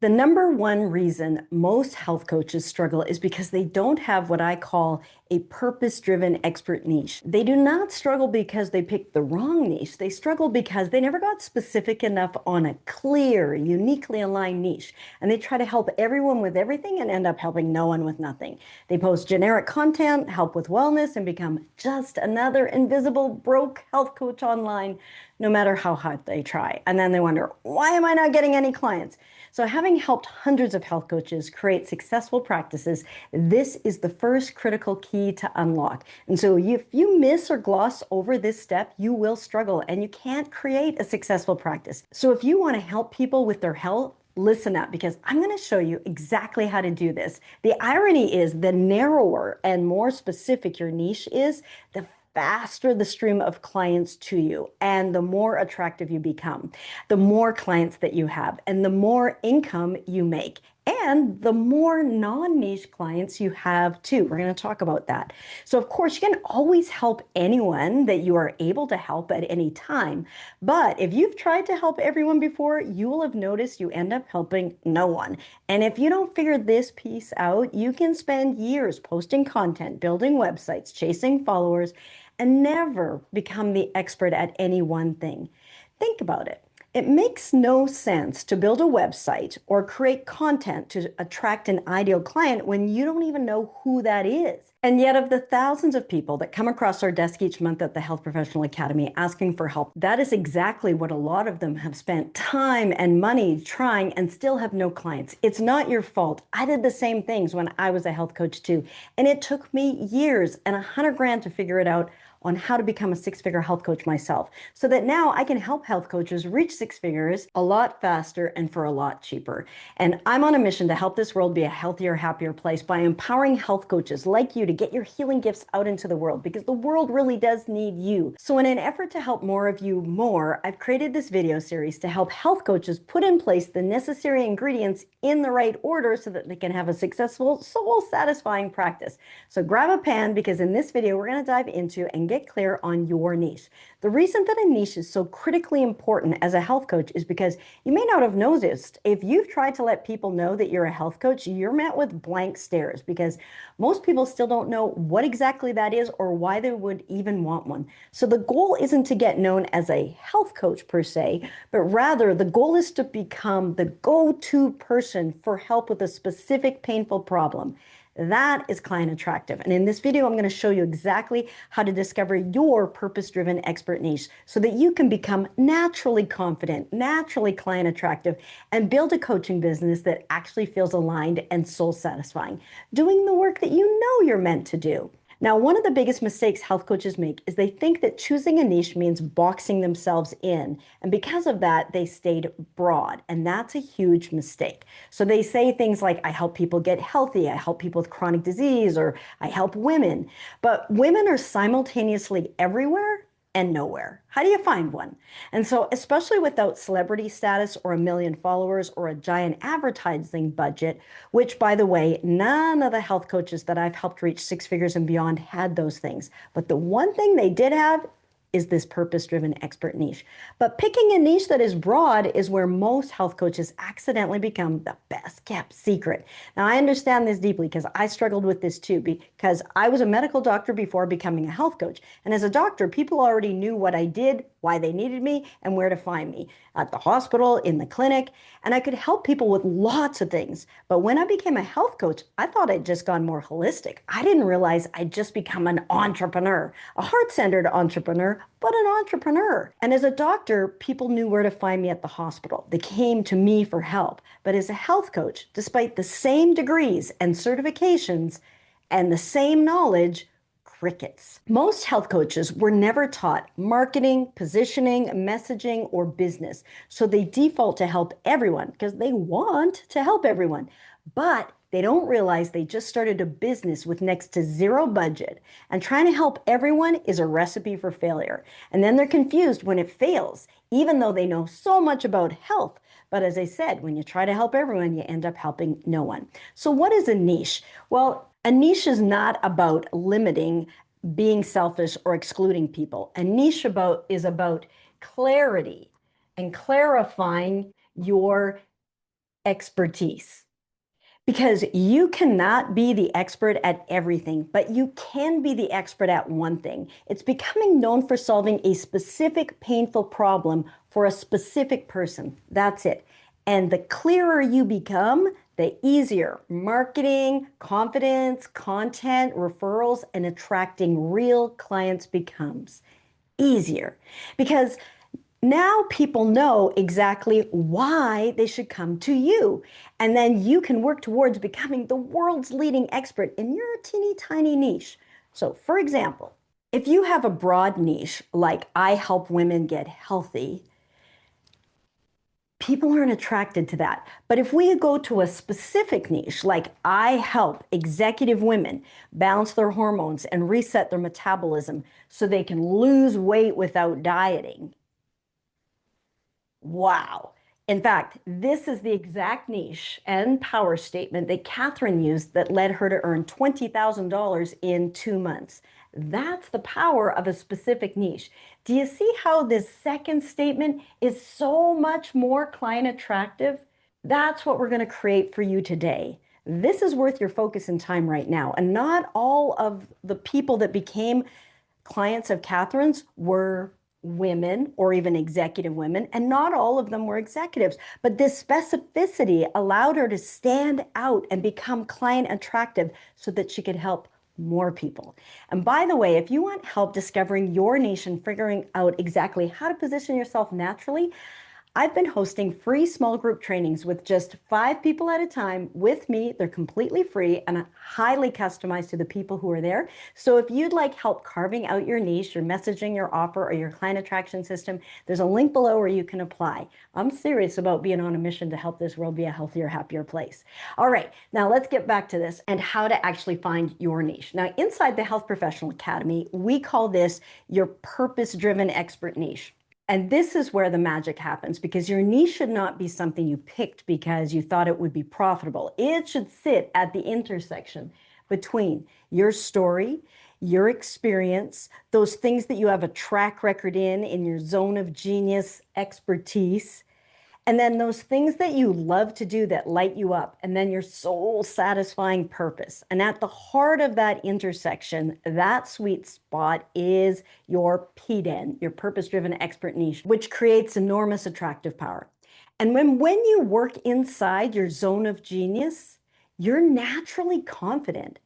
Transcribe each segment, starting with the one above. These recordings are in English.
The number one reason most health coaches struggle is because they don't have what I call a purpose-driven expert niche. They do not struggle because they picked the wrong niche. They struggle because they never got specific enough on a clear, uniquely aligned niche. And they try to help everyone with everything and end up helping no one with nothing. They post generic content, help with wellness, and become just another invisible broke health coach online, no matter how hard they try. And then they wonder, why am I not getting any clients? So having helped hundreds of health coaches create successful practices, this is the first critical key to unlock. And so if you miss or gloss over this step, you will struggle and you can't create a successful practice. So if you want to help people with their health, listen up, because I'm going to show you exactly how to do this. The irony is, the narrower and more specific your niche is, the faster the stream of clients to you and the more attractive you become, the more clients that you have and the more income you make, and the more non-niche clients you have too. We're going to talk about that. So of course, you can always help anyone that you are able to help at any time. But if you've tried to help everyone before, you will have noticed you end up helping no one. And if you don't figure this piece out, you can spend years posting content, building websites, chasing followers, and never become the expert at any one thing. Think about it. It makes no sense to build a website or create content to attract an ideal client when you don't even know who that is. And yet, of the thousands of people that come across our desk each month at the Health Professional Academy asking for help, that is exactly what a lot of them have spent time and money trying and still have no clients. It's not your fault. I did the same things when I was a health coach too. And it took me years and 100 grand to figure it out on how to become a six-figure health coach myself, so that now I can help health coaches reach six figures a lot faster and for a lot cheaper. And I'm on a mission to help this world be a healthier, happier place by empowering health coaches like you to get your healing gifts out into the world, because the world really does need you. So in an effort to help more of you more, I've created this video series to help health coaches put in place the necessary ingredients in the right order so that they can have a successful, soul-satisfying practice. So grab a pen, because in this video, we're going to dive into and get clear on your niche. The reason that a niche is so critically important as a health coach is because you may not have noticed, if you've tried to let people know that you're a health coach, you're met with blank stares, because most people still don't know what exactly that is or why they would even want one. So the goal isn't to get known as a health coach per se, but rather the goal is to become the go-to person for help with a specific painful problem. That is client attractive. And in this video, I'm going to show you exactly how to discover your purpose-driven expert niche so that you can become naturally confident, naturally client attractive, and build a coaching business that actually feels aligned and soul satisfying, doing the work that you know you're meant to do. Now, one of the biggest mistakes health coaches make is they think that choosing a niche means boxing themselves in. And because of that, they stayed broad. And that's a huge mistake. So they say things like, I help people get healthy, I help people with chronic disease, or I help women. But women are simultaneously everywhere and nowhere. How do you find one? And so, especially without celebrity status or a million followers or a giant advertising budget, which, by the way, none of the health coaches that I've helped reach six figures and beyond had those things. But the one thing they did have is this purpose-driven expert niche. But picking a niche that is broad is where most health coaches accidentally become the best kept secret. Now, I understand this deeply because I struggled with this too, because I was a medical doctor before becoming a health coach. And as a doctor, people already knew what I did, why they needed me, and where to find me at the hospital, in the clinic, and I could help people with lots of things. But when I became a health coach, I thought I'd just gone more holistic. I didn't realize I'd just become an entrepreneur, a heart-centered entrepreneur, but an entrepreneur. And as a doctor, people knew where to find me at the hospital. They came to me for help. But as a health coach, despite the same degrees and certifications and the same knowledge, crickets. Most health coaches were never taught marketing, positioning, messaging, or business. So they default to help everyone because they want to help everyone. But they don't realize they just started a business with next to zero budget, and trying to help everyone is a recipe for failure. And then they're confused when it fails, even though they know so much about health. But as I said, when you try to help everyone, you end up helping no one. So what is a niche? Well, a niche is not about limiting, being selfish, or excluding people. A niche is about clarity and clarifying your expertise. Because you cannot be the expert at everything, but you can be the expert at one thing. It's becoming known for solving a specific painful problem for a specific person. That's it. And the clearer you become, the easier marketing, confidence, content, referrals, and attracting real clients becomes easier. Because now people know exactly why they should come to you. And then you can work towards becoming the world's leading expert in your teeny tiny niche. So, for example, if you have a broad niche like I help women get healthy, people aren't attracted to that. But if we go to a specific niche like I help executive women balance their hormones and reset their metabolism so they can lose weight without dieting, wow. In fact, this is the exact niche and power statement that Catherine used that led her to earn $20,000 in 2 months. That's the power of a specific niche. Do you see how this second statement is so much more client attractive? That's what we're going to create for you today. This is worth your focus and time right now. And not all of the people that became clients of Catherine's were women or even executive women, and not all of them were executives. But this specificity allowed her to stand out and become client attractive so that she could help more people. And by the way, if you want help discovering your niche and figuring out exactly how to position yourself naturally, I've been hosting free small group trainings with just 5 people at a time with me. They're completely free and highly customized to the people who are there. So if you'd like help carving out your niche, your messaging, your offer, or your client attraction system, there's a link below where you can apply. I'm serious about being on a mission to help this world be a healthier, happier place. All right, now let's get back to this and how to actually find your niche. Now, inside the Health Professional Academy, we call this your purpose-driven expert niche. And this is where the magic happens, because your niche should not be something you picked because you thought it would be profitable. It should sit at the intersection between your story, your experience, those things that you have a track record in your zone of genius expertise, and then those things that you love to do that light you up, and then your soul satisfying purpose. And at the heart of that intersection, that sweet spot is your PDEN, your purpose driven expert niche, which creates enormous attractive power. And when you work inside your zone of genius, you're naturally confident.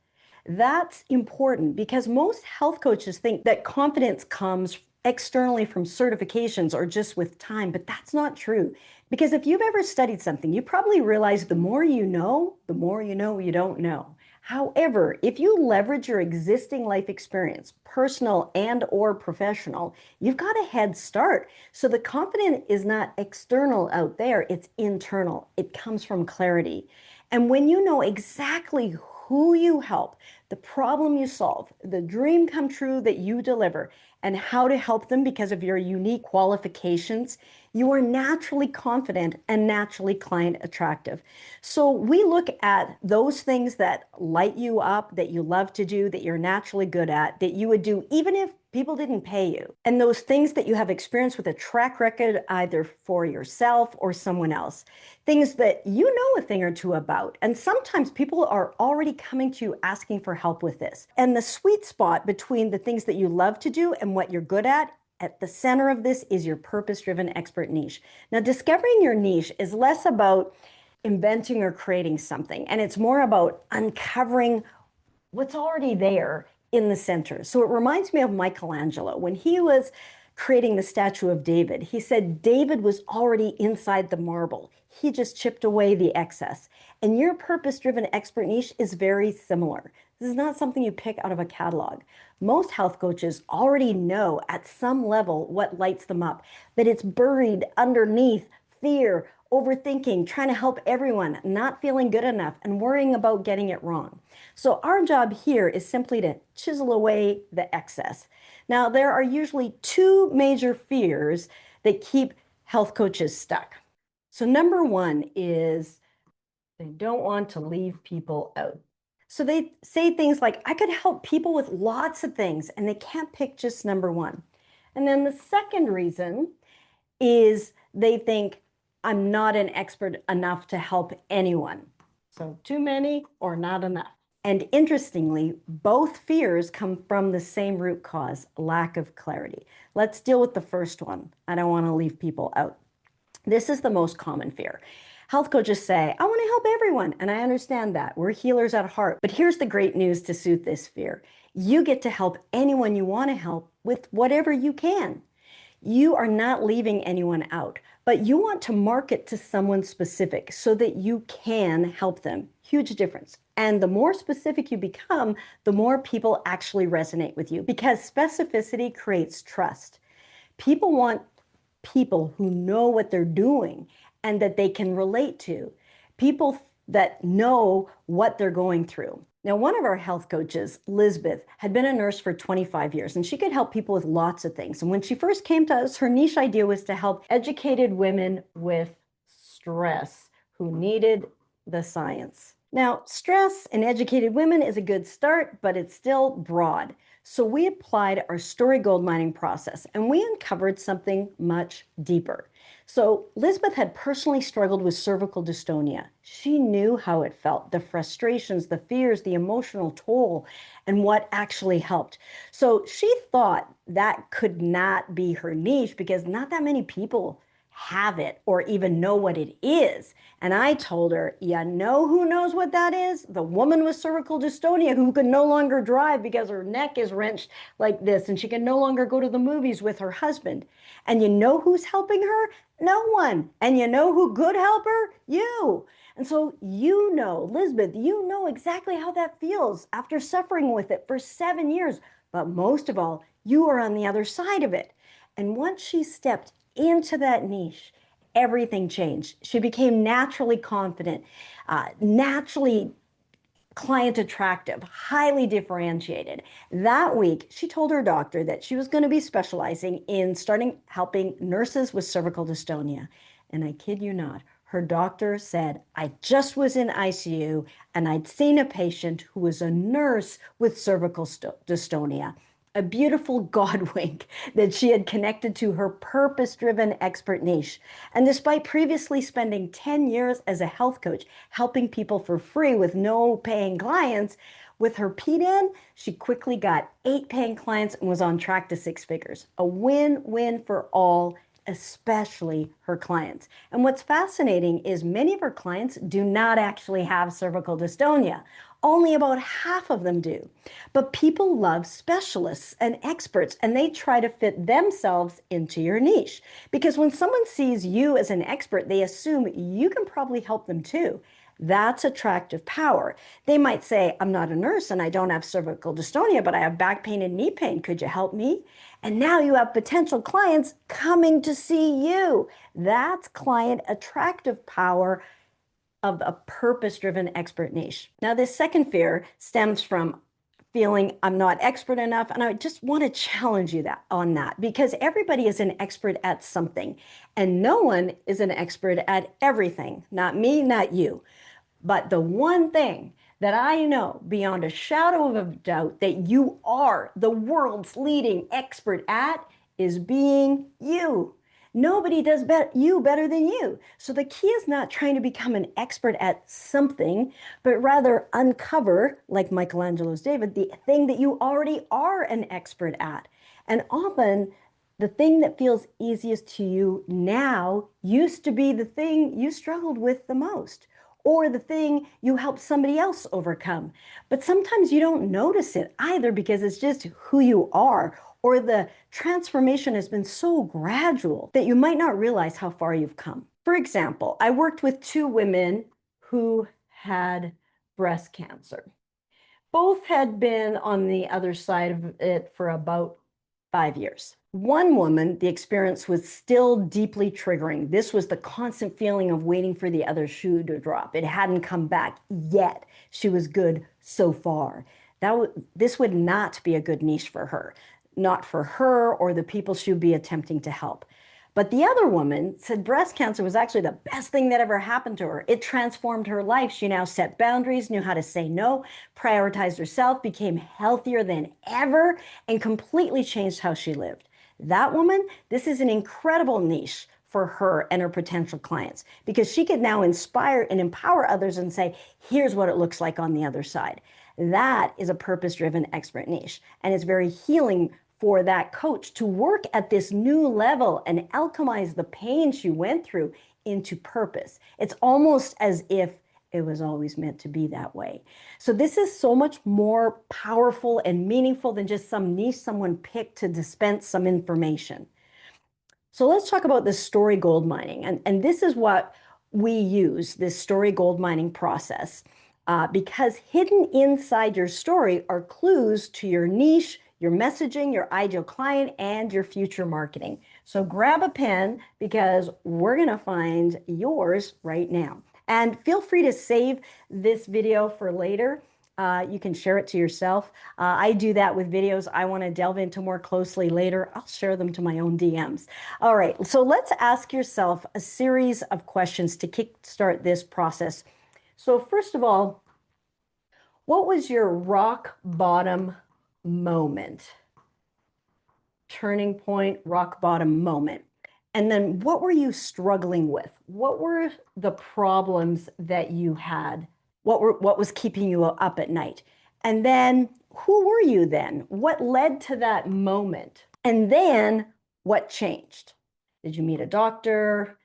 That's important because most health coaches think that confidence comes externally from certifications or just with time, but that's not true. Because if you've ever studied something, you probably realize the more you know you don't know. However, if you leverage your existing life experience, personal and or professional, you've got a head start. So the confidence is not external out there, it's internal. It comes from clarity. And when you know exactly who you help, the problem you solve, the dream come true that you deliver, and how to help them because of your unique qualifications, you are naturally confident and naturally client attractive. So we look at those things that light you up, that you love to do, that you're naturally good at, that you would do even if people didn't pay you. And those things that you have experience with a track record, either for yourself or someone else. Things that you know a thing or two about. And sometimes people are already coming to you asking for help with this. And the sweet spot between the things that you love to do and what you're good at the center of this is your purpose-driven expert niche. Now, discovering your niche is less about inventing or creating something, and it's more about uncovering what's already there in the center. So it reminds me of Michelangelo. When he was creating the statue of David, he said David was already inside the marble. He just chipped away the excess. And your purpose-driven expert niche is very similar. This is not something you pick out of a catalog. Most health coaches already know at some level what lights them up, but it's buried underneath fear, overthinking, trying to help everyone, not feeling good enough, and worrying about getting it wrong. So our job here is simply to chisel away the excess. Now, there are usually 2 major fears that keep health coaches stuck. So number 1 is they don't want to leave people out. So they say things like, I could help people with lots of things, and they can't pick just number 1. And then the second reason is they think, I'm not an expert enough to help anyone. So too many or not enough. And interestingly, both fears come from the same root cause, lack of clarity. Let's deal with the first one. I don't want to leave people out. This is the most common fear. Health coaches say, I want to help everyone. And I understand that. We're healers at heart. But here's the great news to suit this fear. You get to help anyone you want to help with whatever you can. You are not leaving anyone out, but you want to market to someone specific so that you can help them. Huge difference. And the more specific you become, the more people actually resonate with you because specificity creates trust. People want people who know what they're doing and that they can relate to, people that know what they're going through. Now, one of our health coaches, Lisbeth, had been a nurse for 25 years and she could help people with lots of things. And when she first came to us, her niche idea was to help educated women with stress who needed the science. Now, stress in educated women is a good start, but it's still broad. So we applied our story gold mining process and we uncovered something much deeper. So Lisbeth had personally struggled with cervical dystonia. She knew how it felt, the frustrations, the fears, the emotional toll, and what actually helped. So she thought that could not be her niche because not that many people have it or even know what it is. And I told her, you know who knows what that is? The woman with cervical dystonia who can no longer drive because her neck is wrenched like this and she can no longer go to the movies with her husband. And you know who's helping her? No one. And you know who could help her? You. And so you know, Lisbeth, you know exactly how that feels after suffering with it for 7 years. But most of all, you are on the other side of it. And once she stepped into that niche, everything changed. She became naturally confident, naturally client attractive, highly differentiated. That week, she told her doctor that she was going to be specializing in starting helping nurses with cervical dystonia. And I kid you not, her doctor said, I just was in ICU and I'd seen a patient who was a nurse with cervical dystonia. A beautiful God wink that she had connected to her purpose-driven expert niche. And despite previously spending 10 years as a health coach, helping people for free with no paying clients, with her PDN, she quickly got 8 paying clients and was on track to 6 figures. A win-win for all, especially her clients. And what's fascinating is many of her clients do not actually have cervical dystonia. Only about half of them do. But people love specialists and experts, and they try to fit themselves into your niche. Because when someone sees you as an expert, they assume you can probably help them too. That's attractive power. They might say, I'm not a nurse and I don't have cervical dystonia, but I have back pain and knee pain. Could you help me? And now you have potential clients coming to see you. That's client attractive power of a purpose-driven expert niche. Now, this second fear stems from feeling I'm not expert enough. And I just want to challenge you on that because everybody is an expert at something and no one is an expert at everything. Not me, not you. But the one thing that I know beyond a shadow of a doubt that you are the world's leading expert at is being you. Nobody does you better than you. So the key is not trying to become an expert at something, but rather uncover, like Michelangelo's David, the thing that you already are an expert at. And often the thing that feels easiest to you now used to be the thing you struggled with the most, or the thing you helped somebody else overcome. But sometimes you don't notice it either because it's just who you are, or the transformation has been so gradual that you might not realize how far you've come. For example, I worked with 2 women who had breast cancer. Both had been on the other side of it for about 5 years. One woman, the experience was still deeply triggering. This was the constant feeling of waiting for the other shoe to drop. It hadn't come back yet. She was good so far. This would not be a good niche for her, not for her or the people she would be attempting to help. But the other woman said breast cancer was actually the best thing that ever happened to her. It transformed her life. She now set boundaries, knew how to say no, prioritized herself, became healthier than ever, and completely changed how she lived. That woman, this is an incredible niche for her and her potential clients because she could now inspire and empower others and say, here's what it looks like on the other side. That is a purpose-driven expert niche. And it's very healing for that coach to work at this new level and alchemize the pain she went through into purpose. It's almost as if it was always meant to be that way. So this is so much more powerful and meaningful than just some niche someone picked to dispense some information. So let's talk about this story gold mining. And this is what we use, this story gold mining process, because hidden inside your story are clues to your niche, your messaging, your ideal client, and your future marketing. So grab a pen because we're going to find yours right now. And feel free to save this video for later. You can share it to yourself. I do that with videos I want to delve into more closely later. I'll share them to my own DMs. All right, so let's ask yourself a series of questions to kickstart this process. So first of all, what was your rock bottom moment? Turning point, rock bottom moment. And then what were you struggling with? What were the problems that you had? What was keeping you up at night? And then who were you then? What led to that moment? And then what changed? Did you meet a doctor?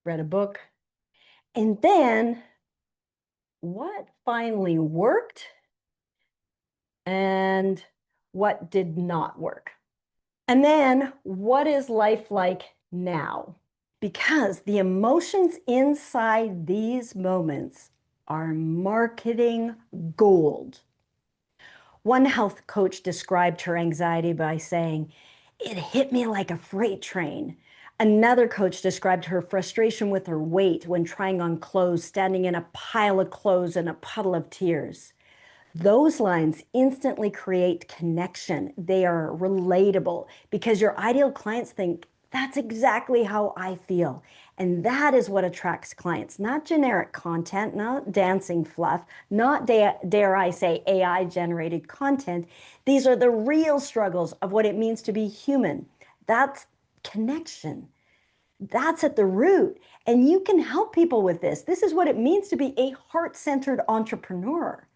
Read a book? And then what finally worked? And what did not work? And then what is life like now? Because the emotions inside these moments are marketing gold. One health coach described her anxiety by saying, "It hit me like a freight train." Another coach described her frustration with her weight when trying on clothes, standing in a pile of clothes and a puddle of tears. Those lines instantly create connection. They are relatable because your ideal clients think, that's exactly how I feel. And that is what attracts clients, not generic content, not dancing fluff, not, dare I say, AI generated content. These are the real struggles of what it means to be human. That's connection. That's at the root. And you can help people with this. This is what it means to be a heart-centered entrepreneur.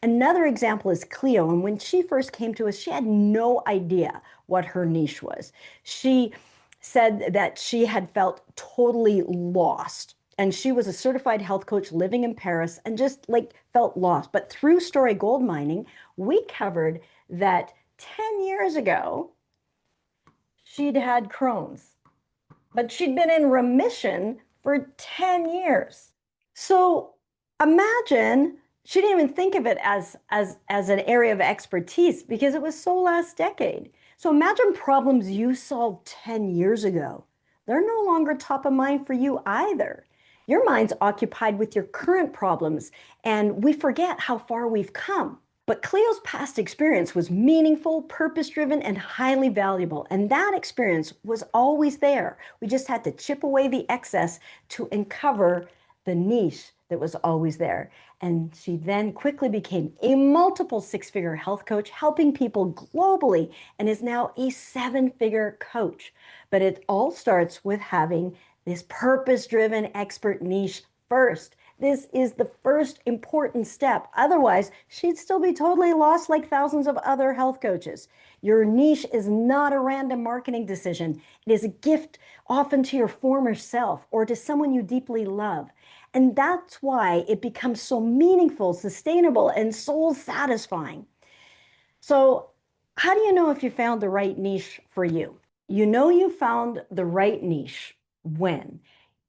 Another example is Cleo, and when she first came to us, she had no idea what her niche was. She said that she had felt totally lost, and she was a certified health coach living in Paris and just like felt lost. But through Story Gold Mining, we covered that 10 years ago, she'd had Crohn's, but she'd been in remission for 10 years. So imagine she didn't even think of it as an area of expertise because it was so last decade. So imagine problems you solved 10 years ago. They're no longer top of mind for you either. Your mind's occupied with your current problems, and we forget how far we've come. But Cleo's past experience was meaningful, purpose-driven, and highly valuable. And that experience was always there. We just had to chip away the excess to uncover the niche that was always there. And she then quickly became a multiple six-figure health coach, helping people globally, and is now a seven-figure coach. But it all starts with having this purpose-driven expert niche first. This is the first important step. Otherwise, she'd still be totally lost like thousands of other health coaches. Your niche is not a random marketing decision. It is a gift often to your former self or to someone you deeply love. And that's why it becomes so meaningful, sustainable, and soul satisfying. So how do you know if you found the right niche for you? You know you found the right niche when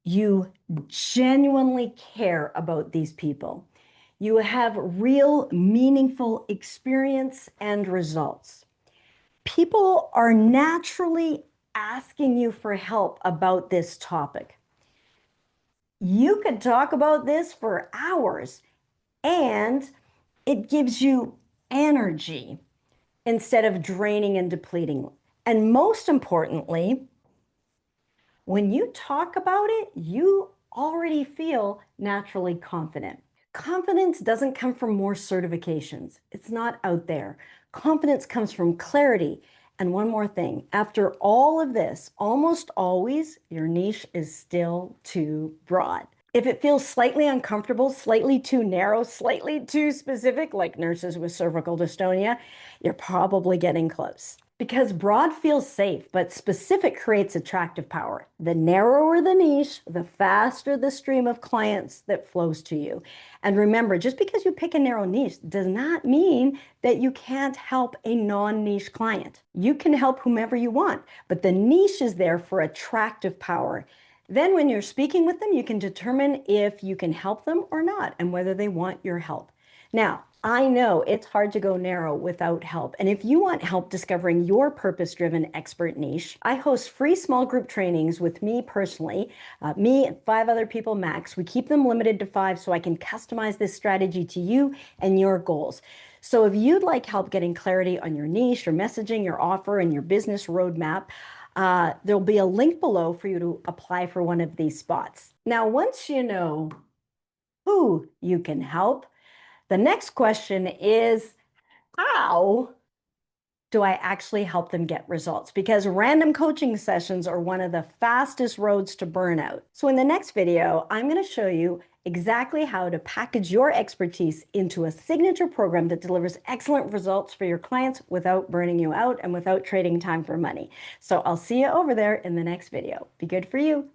you genuinely care about these people. You have real, meaningful experience and results. People are naturally asking you for help about this topic. You could talk about this for hours, and it gives you energy instead of draining and depleting. And most importantly, when you talk about it, you already feel naturally confident. Confidence doesn't come from more certifications. It's not out there. Confidence comes from clarity And one more thing, after all of this, almost always your niche is still too broad. If it feels slightly uncomfortable, slightly too narrow, slightly too specific, like nurses with cervical dystonia, you're probably getting close. Because broad feels safe, but specific creates attractive power. The narrower the niche, the faster the stream of clients that flows to you. And remember, just because you pick a narrow niche does not mean that you can't help a non-niche client. You can help whomever you want, but the niche is there for attractive power. Then when you're speaking with them, you can determine if you can help them or not and whether they want your help. Now, I know it's hard to go narrow without help. And if you want help discovering your purpose-driven expert niche, I host free small group trainings with me personally, me and 5 other people max. We keep them limited to 5 so I can customize this strategy to you and your goals. So if you'd like help getting clarity on your niche, your messaging, your offer, and your business roadmap, there'll be a link below for you to apply for one of these spots. Now, once you know who you can help, the next question is, how do I actually help them get results? Because random coaching sessions are one of the fastest roads to burnout. So in the next video, I'm going to show you exactly how to package your expertise into a signature program that delivers excellent results for your clients without burning you out and without trading time for money. So I'll see you over there in the next video. Be good for you.